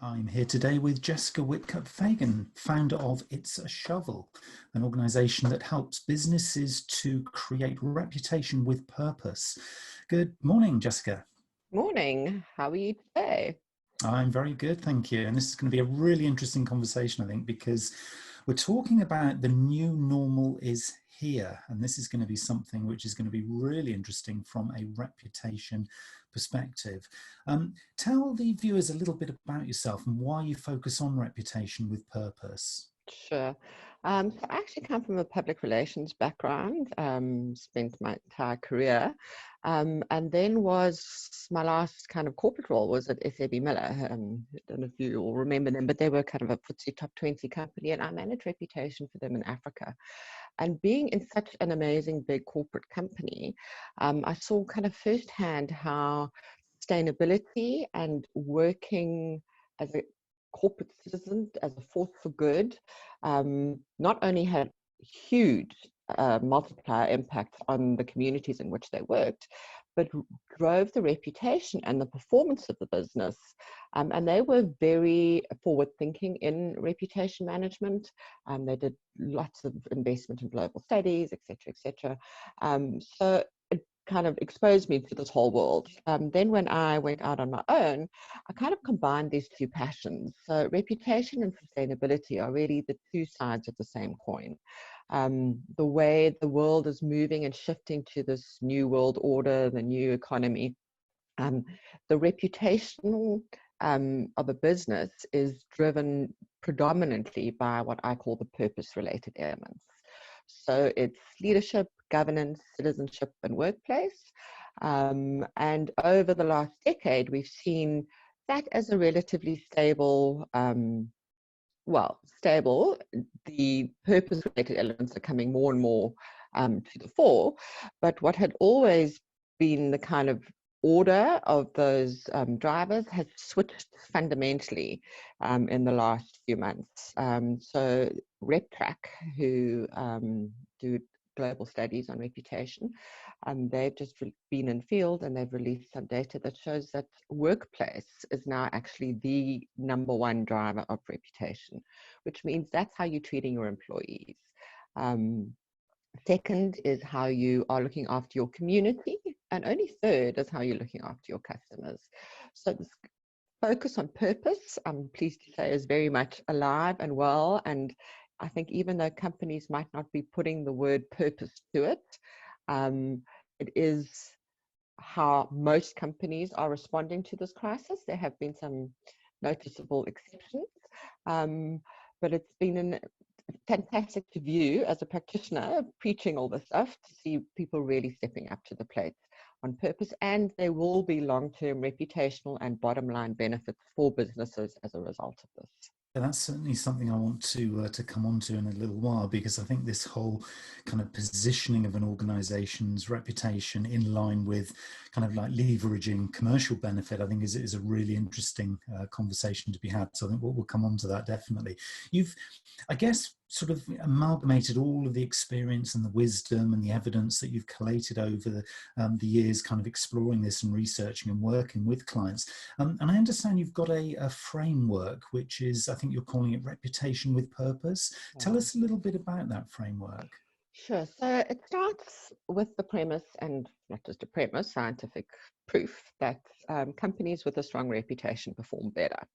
I'm here today with Jessica Whitcutt Fagan, founder of It's a Shovel, an organisation that helps businesses to create reputation with purpose. Good morning, Jessica. Morning. How are you today? I'm very good, thank you. And this is going to be a really interesting conversation, I think, because we're talking about the new normal is here. And this is going to be something which is going to be really interesting from a reputation perspective. Tell the viewers a little bit about yourself and why you focus on reputation with purpose. Sure. So I actually come from a public relations background, spent my entire career, and then was my last kind of corporate role was at SAB Miller. I don't know if you all remember them, but they were kind of a FTSE top 20 company, and I managed reputation for them in Africa. And being in such an amazing big corporate company, I saw kind of firsthand how sustainability and working as a corporate citizen, as a force for good, not only had huge multiplier impact on the communities in which they worked, but drove the reputation and the performance of the business. And they were very forward thinking in reputation management. They did lots of investment in global studies, et cetera, et cetera. So it kind of exposed me to this whole world. Then when I went out on my own, I kind of combined these two passions. So reputation and sustainability are really the two sides of the same coin. The way the world is moving and shifting to this new world order, the new economy, the reputational of a business is driven predominantly by what I call the purpose-related elements. So it's leadership, governance, citizenship, and workplace. And over the last decade, we've seen that as a relatively stable, stable. The purpose-related elements are coming more and more to the fore. But what had always been the kind of order of those drivers has switched fundamentally in the last few months. So RepTrack, who do global studies on reputation, they've just been in field and they've released some data that shows that workplace is now actually the number one driver of reputation, which means that's how you're treating your employees. Second is how you are looking after your community, and only third is how you're looking after your customers. So this focus on purpose, I'm pleased to say, is very much alive and well. And I think even though companies might not be putting the word purpose to it, it is how most companies are responding to this crisis. There have been some noticeable exceptions, but it's been fantastic to view as a practitioner preaching all this stuff, to see people really stepping up to the plate on purpose, and there will be long-term reputational and bottom line benefits for businesses as a result of this. And that's certainly something I want to come on to in a little while, because I think this whole kind of positioning of an organization's reputation in line with kind of like leveraging commercial benefit, I think is a really interesting conversation to be had. So I think we'll come on to that definitely. You've, I guess, sort of amalgamated all of the experience and the wisdom and the evidence that you've collated over the years, kind of exploring this and researching and working with clients. And I understand you've got a framework, which is, I think you're calling it Reputation with Purpose. Tell us a little bit about that framework. Sure. So it starts with the premise, and not just a premise, scientific proof that companies with a strong reputation perform better.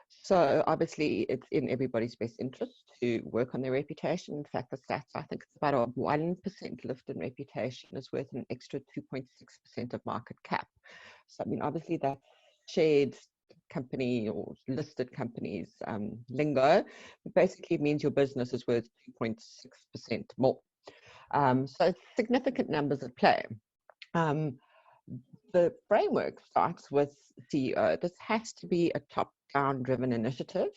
So obviously it's in everybody's best interest to work on their reputation. In fact, the stats, I think it's about a 1% lift in reputation is worth an extra 2.6% of market cap. So I mean, obviously that shared company or listed companies lingo, but basically it means your business is worth 2.6% more. So it's significant numbers at play. The framework starts with CEO. This has to be a top-down driven initiative.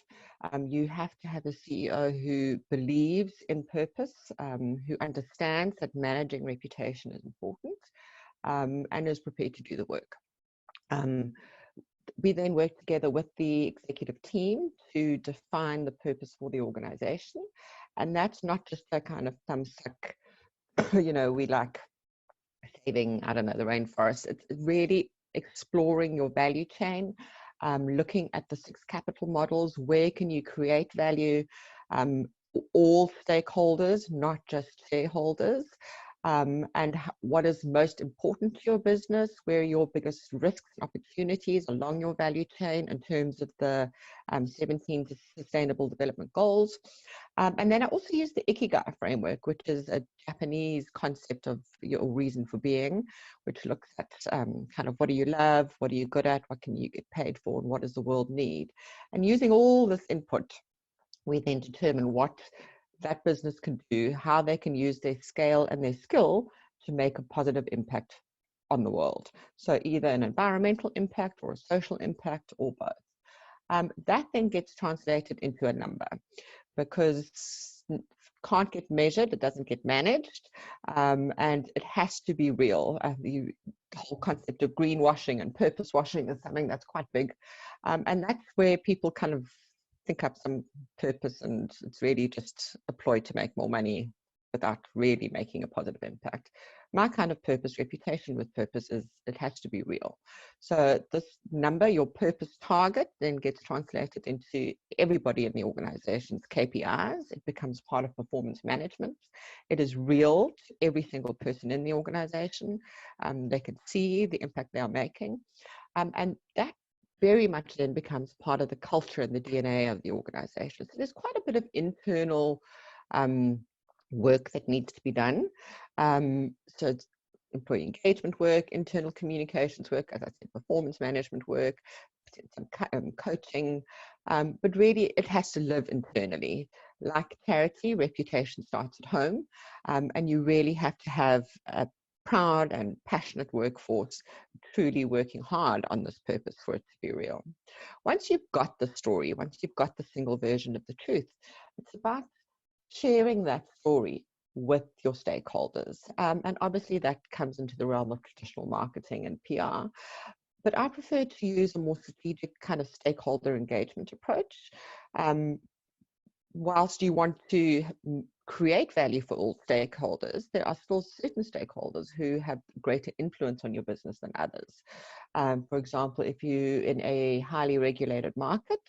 You have to have a CEO who believes in purpose, who understands that managing reputation is important, and is prepared to do the work. We then work together with the executive team to define the purpose for the organization. And that's not just a kind of thumbsuck, we like saving, I don't know, the rainforest. It's really exploring your value chain, looking at the 6 capital models. Where can you create value? All stakeholders, not just shareholders. And what is most important to your business, where are your biggest risks and opportunities along your value chain in terms of the 17 Sustainable Development Goals. And then I also use the Ikigai framework, which is a Japanese concept of your reason for being, which looks at kind of what do you love, what are you good at, what can you get paid for, and what does the world need. And using all this input, we then determine what that business can do, how they can use their scale and their skill to make a positive impact on the world. So either an environmental impact or a social impact or both. That then gets translated into a number, because it can't get measured, it doesn't get managed, and it has to be real. The whole concept of greenwashing and purpose washing is something that's quite big, and that's where people kind of think up some purpose and it's really just a ploy to make more money without really making a positive impact. My kind of purpose, reputation with purpose, is it has to be real. So this number, your purpose target, then gets translated into everybody in the organization's KPIs. It becomes part of performance management. It is real to every single person in the organization. They can see the impact they are making. And that very much then becomes part of the culture and the DNA of the organization. So there's quite a bit of internal work that needs to be done. So it's employee engagement work, internal communications work, as I said, performance management work, some coaching, but really it has to live internally. Like charity, reputation starts at home, and you really have to have a proud and passionate workforce truly working hard on this purpose for it to be real. Once you've got the story, once you've got the single version of the truth, it's about sharing that story with your stakeholders. And obviously that comes into the realm of traditional marketing and PR. But I prefer to use a more strategic kind of stakeholder engagement approach. Whilst you want to create value for all stakeholders, there are still certain stakeholders who have greater influence on your business than others. For example, if you're in a highly regulated market,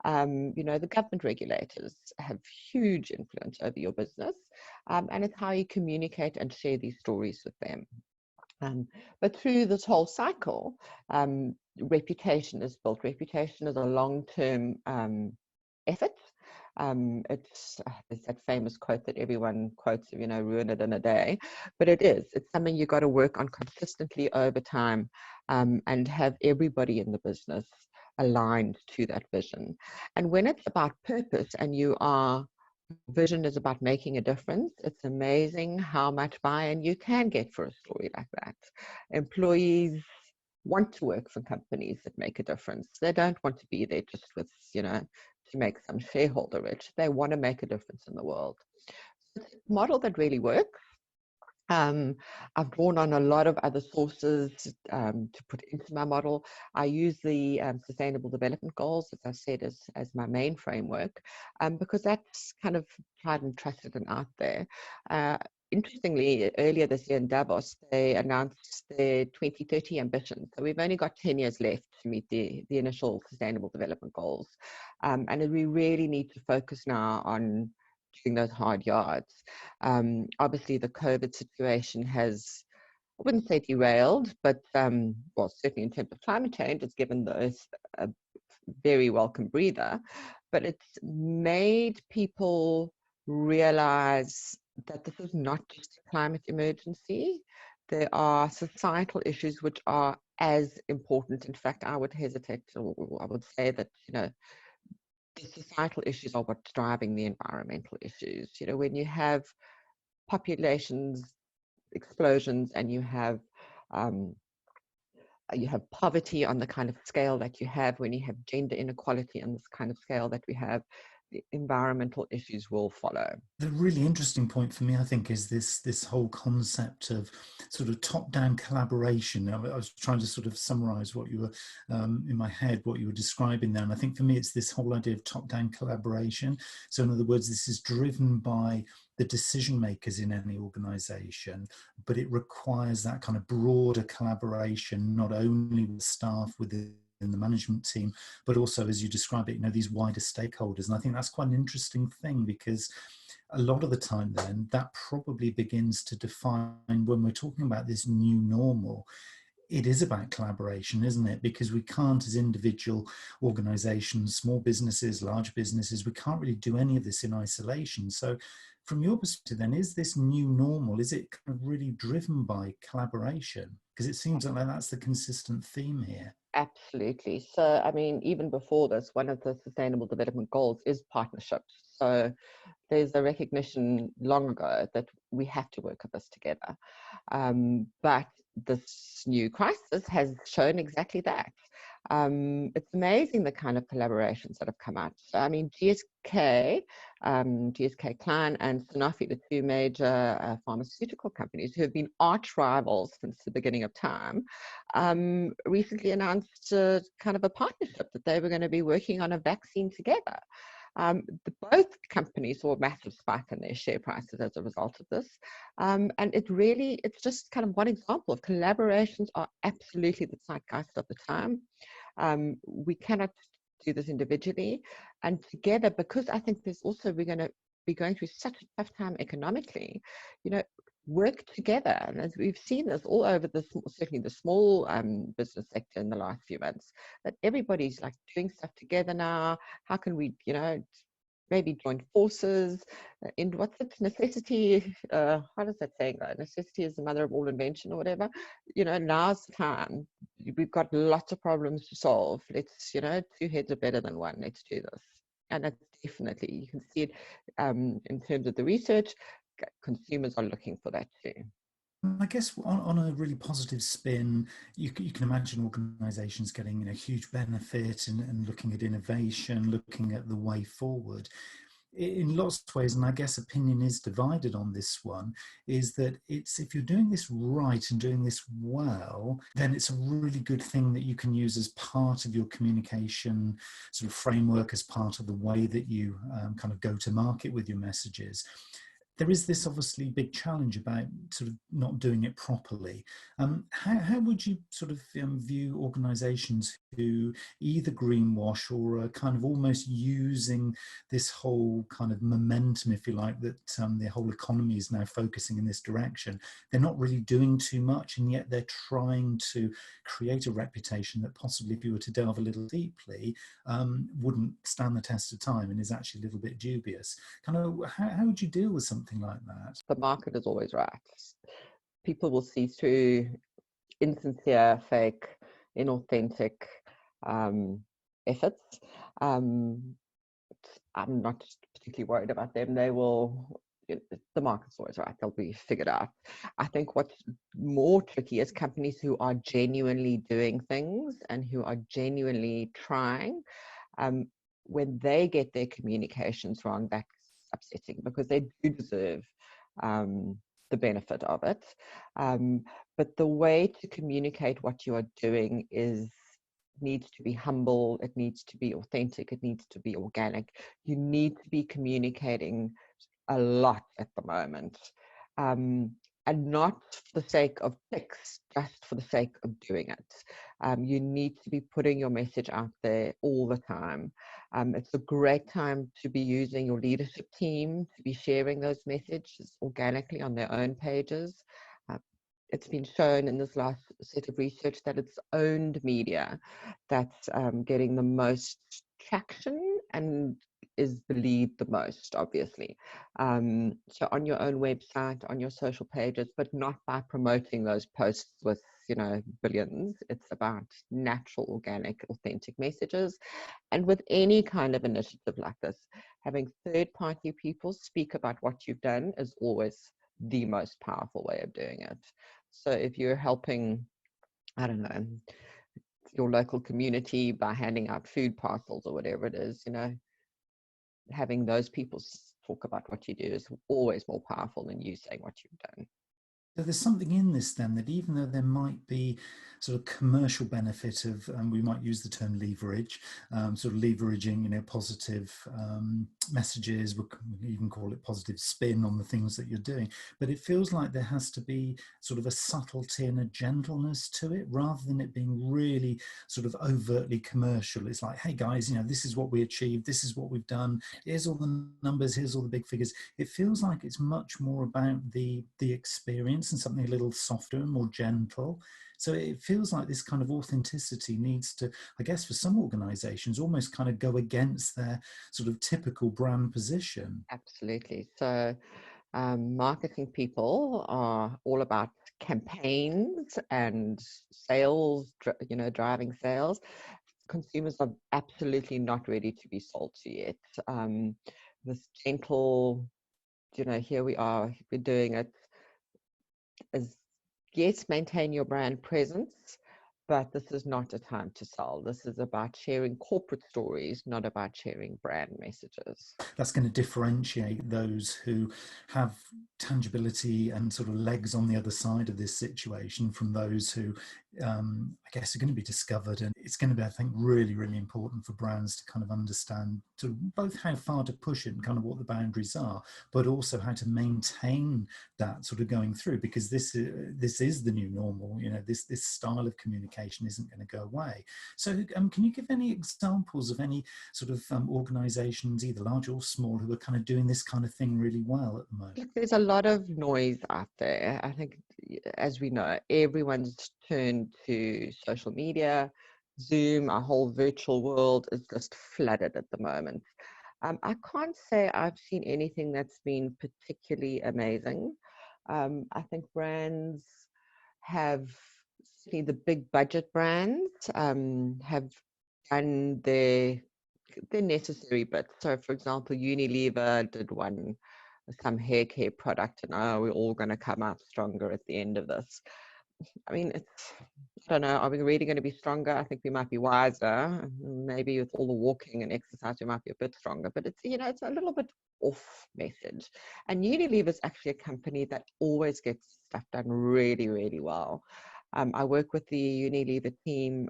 the government regulators have huge influence over your business, and it's how you communicate and share these stories with them. But through this whole cycle, reputation is built. Reputation is a long-term effort. It's that famous quote that everyone quotes, ruin it in a day, but it's something you got to work on consistently over time, and have everybody in the business aligned to that vision. And when it's about purpose and vision is about making a difference, it's amazing how much buy-in you can get for a story like that. Employees want to work for companies that make a difference. They don't want to be there just with, to make some shareholder rich. They want to make a difference in the world. So it's a model that really works. I've drawn on a lot of other sources to put into my model. I use the Sustainable Development Goals, as I said, as my main framework, because that's kind of tried and trusted and out there. Interestingly, earlier this year in Davos, they announced their 2030 ambitions. So we've only got 10 years left to meet the initial Sustainable Development Goals. And we really need to focus now on doing those hard yards. Obviously, the COVID situation has, I wouldn't say derailed, but certainly in terms of climate change, it's given the Earth a very welcome breather, but it's made people realize that this is not just a climate emergency. There are societal issues which are as important. In fact, I would say that, the societal issues are what's driving the environmental issues. When you have populations explosions and you have poverty on the kind of scale that you have, when you have gender inequality on this kind of scale that we have, the environmental issues will follow. The really interesting point for me, I think, is this whole concept of sort of top-down collaboration. I was trying to sort of summarize what you were in my head, what you were describing there, and I think for me it's this whole idea of top-down collaboration. So in other words, this is driven by the decision makers in any organization, but it requires that kind of broader collaboration, not only with staff within the management team, but also, as you describe it, these wider stakeholders. And I think that's quite an interesting thing, because a lot of the time then that probably begins to define, when we're talking about this new normal, it is about collaboration, isn't it? Because we can't, as individual organizations, small businesses, large businesses, we can't really do any of this in isolation. So from your perspective then, is this new normal, is it kind of really driven by collaboration? Because it seems like that's the consistent theme here. Absolutely. So, I mean, even before this, one of the Sustainable Development Goals is partnerships. So there's a recognition long ago that we have to work at this together. But this new crisis has shown exactly that. It's amazing the kind of collaborations that have come out. So, I mean, GSK Klein and Sanofi, the two major pharmaceutical companies who have been arch rivals since the beginning of time, recently announced kind of a partnership that they were going to be working on a vaccine together. Both companies saw a massive spike in their share prices as a result of this. And it's just kind of one example of collaborations are absolutely the zeitgeist of the time. We cannot do this individually and together, because I think we're going to be going through such a tough time economically, work together. And as we've seen this all over certainly the small business sector in the last few months, that everybody's like doing stuff together now. How can we, maybe join forces? In what's it? Necessity, how does that saying go? Necessity is the mother of all invention, or whatever. Now's the time. We've got lots of problems to solve. Let's, two heads are better than one. Let's do this. And that's definitely, you can see it in terms of the research. Consumers are looking for that too. I guess on a really positive spin, you can imagine organisations getting huge benefit and looking at innovation, looking at the way forward in lots of ways. And I guess opinion is divided on this one, is that if you're doing this right and doing this well, then it's a really good thing that you can use as part of your communication sort of framework, as part of the way that you kind of go to market with your messages. There is this obviously big challenge about sort of not doing it properly. How would you sort of view organisations who either greenwash or are kind of almost using this whole kind of momentum, if you like, that the whole economy is now focusing in this direction? They're not really doing too much, and yet they're trying to create a reputation that possibly, if you were to delve a little deeply, wouldn't stand the test of time and is actually a little bit dubious. Kind of, how would you deal with something like that? The market is always right. People will see through insincere, fake, inauthentic efforts. I'm not particularly worried about them. The market's always right. They'll be figured out. I think what's more tricky is companies who are genuinely doing things and who are genuinely trying. When they get their communications wrong, that's upsetting, because they do deserve the benefit of it. But the way to communicate what you are doing needs to be humble, it needs to be authentic, it needs to be organic. You need to be communicating a lot at the moment. And not for the sake of clicks, just for the sake of doing it. You need to be putting your message out there all the time. It's a great time to be using your leadership team to be sharing those messages organically on their own pages. It's been shown in this last set of research that it's owned media that's getting the most traction and is believed the most, obviously. So on your own website, on your social pages, but not by promoting those posts with billions. It's about natural, organic, authentic messages. And with any kind of initiative like this, having third-party people speak about what you've done is always the most powerful way of doing it. So if you're helping, I don't know, your local community by handing out food parcels or whatever it is, having those people talk about what you do is always more powerful than you saying what you've done. So there's something in this then, that even though there might be sort of commercial benefit of, we might use the term leverage, sort of leveraging, positive messages, we can even call it positive spin on the things that you're doing. But it feels like there has to be sort of a subtlety and a gentleness to it, rather than it being really sort of overtly commercial. It's like, hey guys, this is what we achieved, this is what we've done, here's all the numbers, here's all the big figures. It feels like it's much more about the experience and something a little softer and more gentle. So it feels like this kind of authenticity needs to, I guess, for some organizations, almost kind of go against their sort of typical brand position. Absolutely. So marketing people are all about campaigns and sales, driving sales. Consumers are absolutely not ready to be sold to yet. This gentle, here we are, we're doing it as, yes, maintain your brand presence, but this is not a time to sell. This is about sharing corporate stories, not about sharing brand messages. That's going to differentiate those who have tangibility and sort of legs on the other side of this situation from those who, I guess, are going to be discovered. And it's going to be, I think, really, really important for brands to kind of understand to both how far to push it and kind of what the boundaries are, but also how to maintain that sort of going through, because this is the new normal. This style of communication isn't going to go away. So can you give any examples of any sort of organizations, either large or small, who are kind of doing this kind of thing really well at the moment? Look, there's a lot of noise out there. I think, as we know, everyone's turned to social media. Zoom, our whole virtual world is just flooded at the moment. I can't say I've seen anything that's been particularly amazing. I think brands have, see, the big budget brands have done their necessary bits. So, for example, Unilever did some hair care product, and we're all going to come out stronger at the end of this. I mean, I don't know, are we really going to be stronger? I think we might be wiser. Maybe with all the walking and exercise, we might be a bit stronger, but it's a little bit off message. And Unilever is actually a company that always gets stuff done really, really well. I work with the Unilever team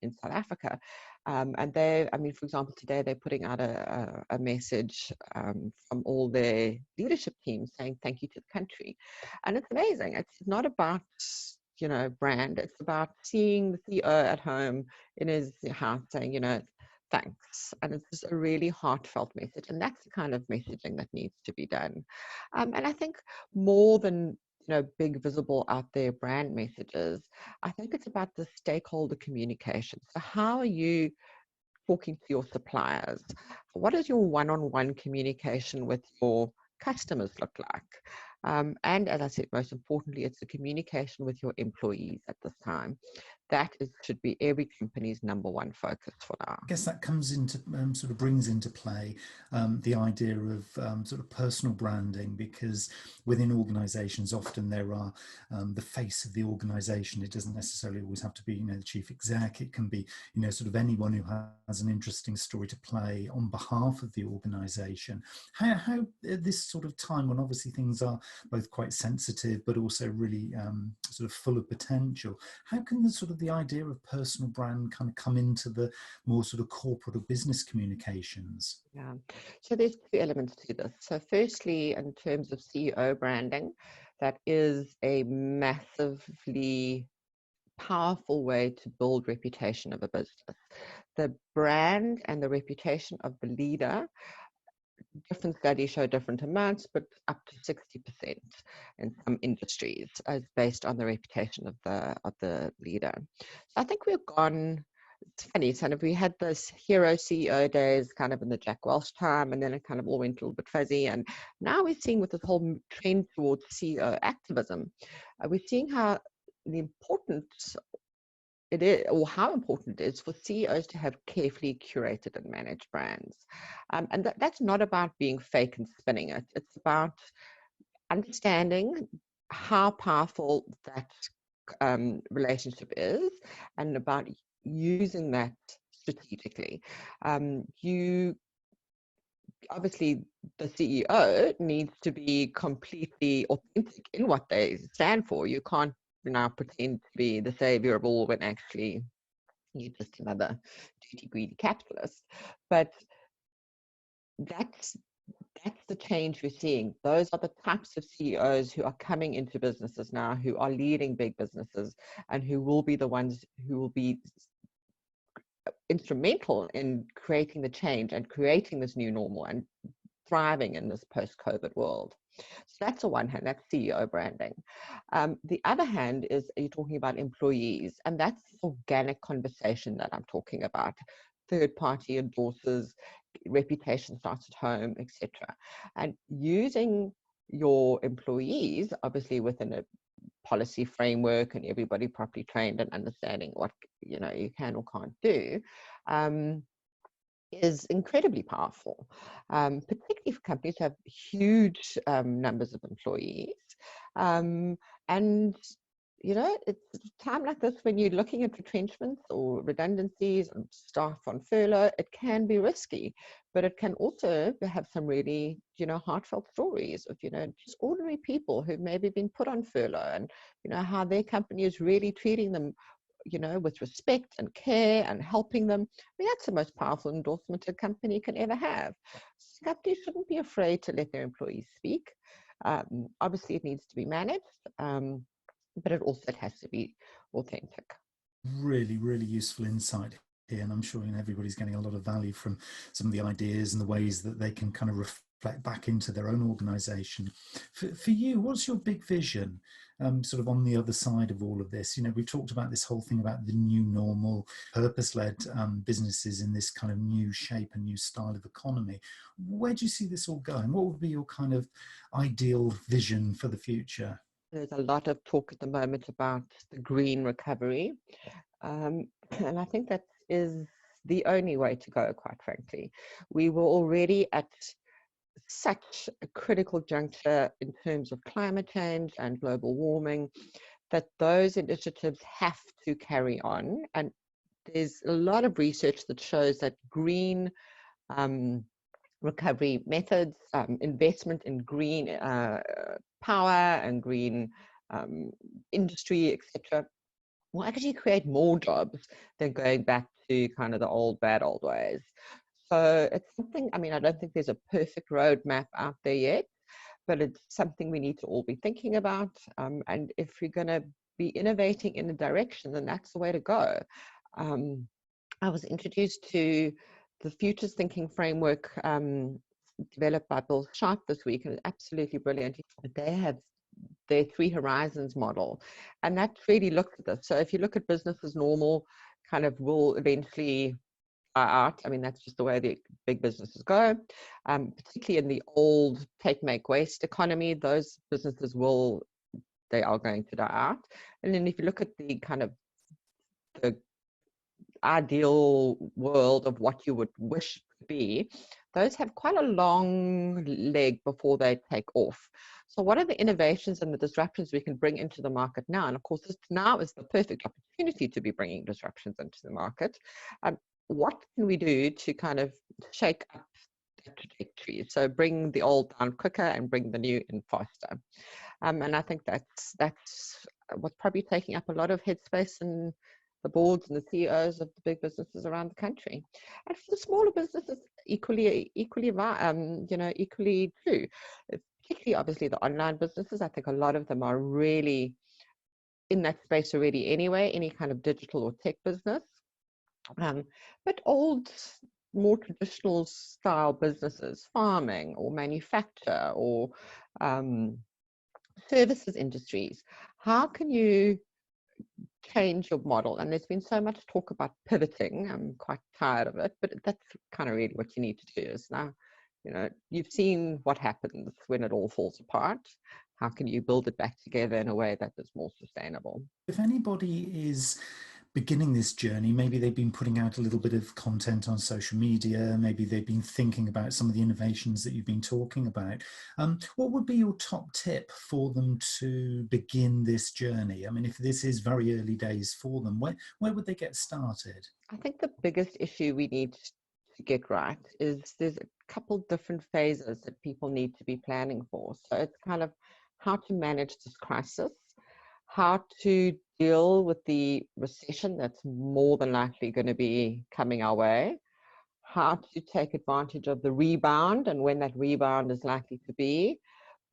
in South Africa. And for example, today they're putting out a message from all their leadership teams saying thank you to the country. And it's amazing. It's not about, brand. It's about seeing the CEO at home in his house saying, thanks. And it's just a really heartfelt message. And that's the kind of messaging that needs to be done. And I think more than, big visible out there brand messages, I think it's about the stakeholder communication. So how are you talking to your suppliers? What does your one-on-one communication with your customers look like? And as I said, most importantly, it's the communication with your employees at this time. Should be every company's number one focus for now. I guess that comes into sort of brings into play the idea of sort of personal branding, because within organisations often there are the face of the organisation. It doesn't necessarily always have to be the chief exec. It can be sort of anyone who has an interesting story to play on behalf of the organisation. How this sort of time when obviously things are both quite sensitive but also really sort of full of potential, how can the idea of personal brand kind of come into the more sort of corporate or business communications? Yeah. So there's two elements to this. So firstly, in terms of CEO branding, that is a massively powerful way to build reputation of a business. The brand and the reputation of the leader, different studies show different amounts, but up to 60% in some industries as based on the reputation of the leader. So I think we've gone, it's funny, kind of we had this hero CEO days kind of in the Jack Welch time, and then it kind of all went a little bit fuzzy. And now we're seeing with this whole trend towards CEO activism, we're seeing how the importance it is, or how important it is for CEOs to have carefully curated and managed brands. And that's not about being fake and spinning it. It's about understanding how powerful that relationship is and about using that strategically. obviously the CEO needs to be completely authentic in what they stand for. You can't now pretend to be the savior of all when actually you're just another duty greedy capitalist. But that's the change we're seeing. Those are the types of CEOs who are coming into businesses now, who are leading big businesses, and who will be the ones who will be instrumental in creating the change and creating this new normal and thriving in this post-COVID world. So that's the one hand, that's CEO branding. The other hand is you're talking about employees, and that's organic conversation that I'm talking about. Third-party endorsers, reputation starts at home, etc. And using your employees, obviously within a policy framework and everybody properly trained and understanding what you can or can't do, is incredibly powerful, particularly for companies who have huge numbers of employees. And it's a time like this when you're looking at retrenchments or redundancies and staff on furlough, it can be risky, but it can also have some really, heartfelt stories of, just ordinary people who've maybe been put on furlough and, how their company is really treating them, with respect and care and helping them. I mean, that's the most powerful endorsement a company can ever have. So companies shouldn't be afraid to let their employees speak. Obviously, it needs to be managed. But it also has to be authentic. Really, really useful insight here, and I'm sure everybody's getting a lot of value from some of the ideas and the ways that they can kind of reflect back into their own organisation. For you, what's your big vision, sort of on the other side of all of this? We've talked about this whole thing about the new normal, purpose-led businesses in this kind of new shape and new style of economy. Where do you see this all going? What would be your kind of ideal vision for the future? There's a lot of talk at the moment about the green recovery. And I think that is the only way to go, quite frankly. We were already at such a critical juncture in terms of climate change and global warming that those initiatives have to carry on. And there's a lot of research that shows that green recovery methods, investment in green power and green industry, etc., will actually create more jobs than going back to kind of the bad old ways. So it's something, I don't think there's a perfect roadmap out there yet, but it's something we need to all be thinking about. And if you're going to be innovating in a direction, then that's the way to go. I was introduced to the Futures Thinking Framework developed by Bill Sharp this week, and it's absolutely brilliant. They have their 3 horizons model, and that really looks at this. So if you look at business as normal, kind of will eventually die out. That's just the way the big businesses go, particularly in the old take, make, waste economy. Those businesses they are going to die out. And then if you look at the kind of the ideal world of what you would wish to be, those have quite a long leg before they take off. So what are the innovations and the disruptions we can bring into the market now? And of course, now is the perfect opportunity to be bringing disruptions into the market. What can we do to kind of shake up the trajectory? So bring the old down quicker and bring the new in faster. And I think that's what's probably taking up a lot of headspace in the boards and the CEOs of the big businesses around the country. And for the smaller businesses, equally true. Particularly, obviously, the online businesses. I think a lot of them are really in that space already anyway, any kind of digital or tech business. But old, more traditional style businesses, farming or manufacture or services industries, how can you change your model? And there's been so much talk about pivoting. I'm quite tired of it, but that's kind of really what you need to do is now, you've seen what happens when it all falls apart. How can you build it back together in a way that is more sustainable? If anybody is beginning this journey, maybe they've been putting out a little bit of content on social media, maybe they've been thinking about some of the innovations that you've been talking about, what would be your top tip for them to begin this journey? If this is very early days for them, where would they get started? I think the biggest issue we need to get right is there's a couple different phases that people need to be planning for. So it's kind of how to manage this crisis, how to deal with the recession that's more than likely going to be coming our way, how to take advantage of the rebound and when that rebound is likely to be,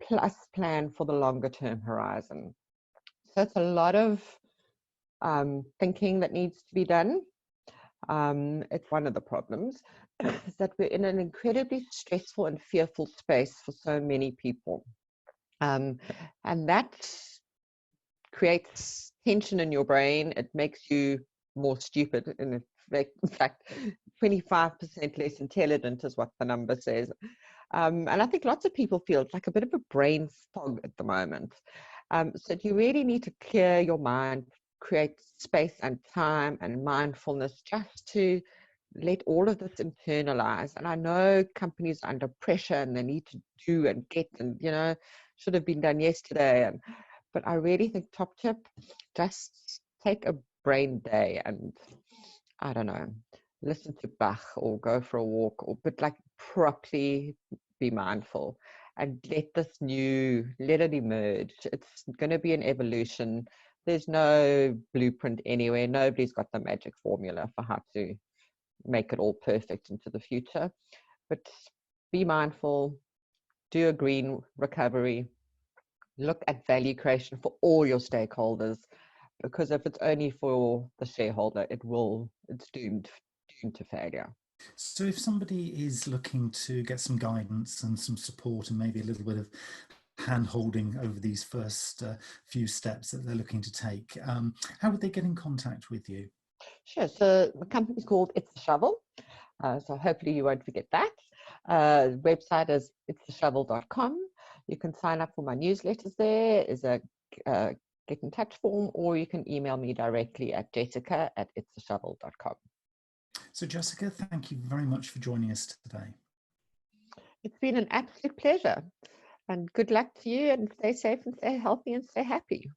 plus plan for the longer term horizon. So it's a lot of thinking that needs to be done. It's one of the problems is that we're in an incredibly stressful and fearful space for so many people. And that creates tension in your brain. It makes you more stupid. In fact, 25% less intelligent is what the number says. And I think lots of people feel it's like a bit of a brain fog at the moment. So you really need to clear your mind, create space and time and mindfulness just to let all of this internalize. And I know companies are under pressure and they need to do and get and, should have been done yesterday. But I really think top tip, just take a brain day and, I don't know, listen to Bach or go for a walk, but like properly be mindful and let it emerge. It's going to be an evolution. There's no blueprint anywhere. Nobody's got the magic formula for how to make it all perfect into the future. But be mindful, do a green recovery, look at value creation for all your stakeholders, because if it's only for the shareholder, it's doomed to failure. So if somebody is looking to get some guidance and some support and maybe a little bit of hand-holding over these first few steps that they're looking to take, how would they get in contact with you? Sure. So the company's called It's the Shovel. So hopefully you won't forget that. Website is itstheshovel.com. You can sign up for my newsletters there. Is a get in touch form, or you can email me directly at jessica@itstheshovel.com. So Jessica, thank you very much for joining us today. It's been an absolute pleasure, and good luck to you, and stay safe and stay healthy and stay happy.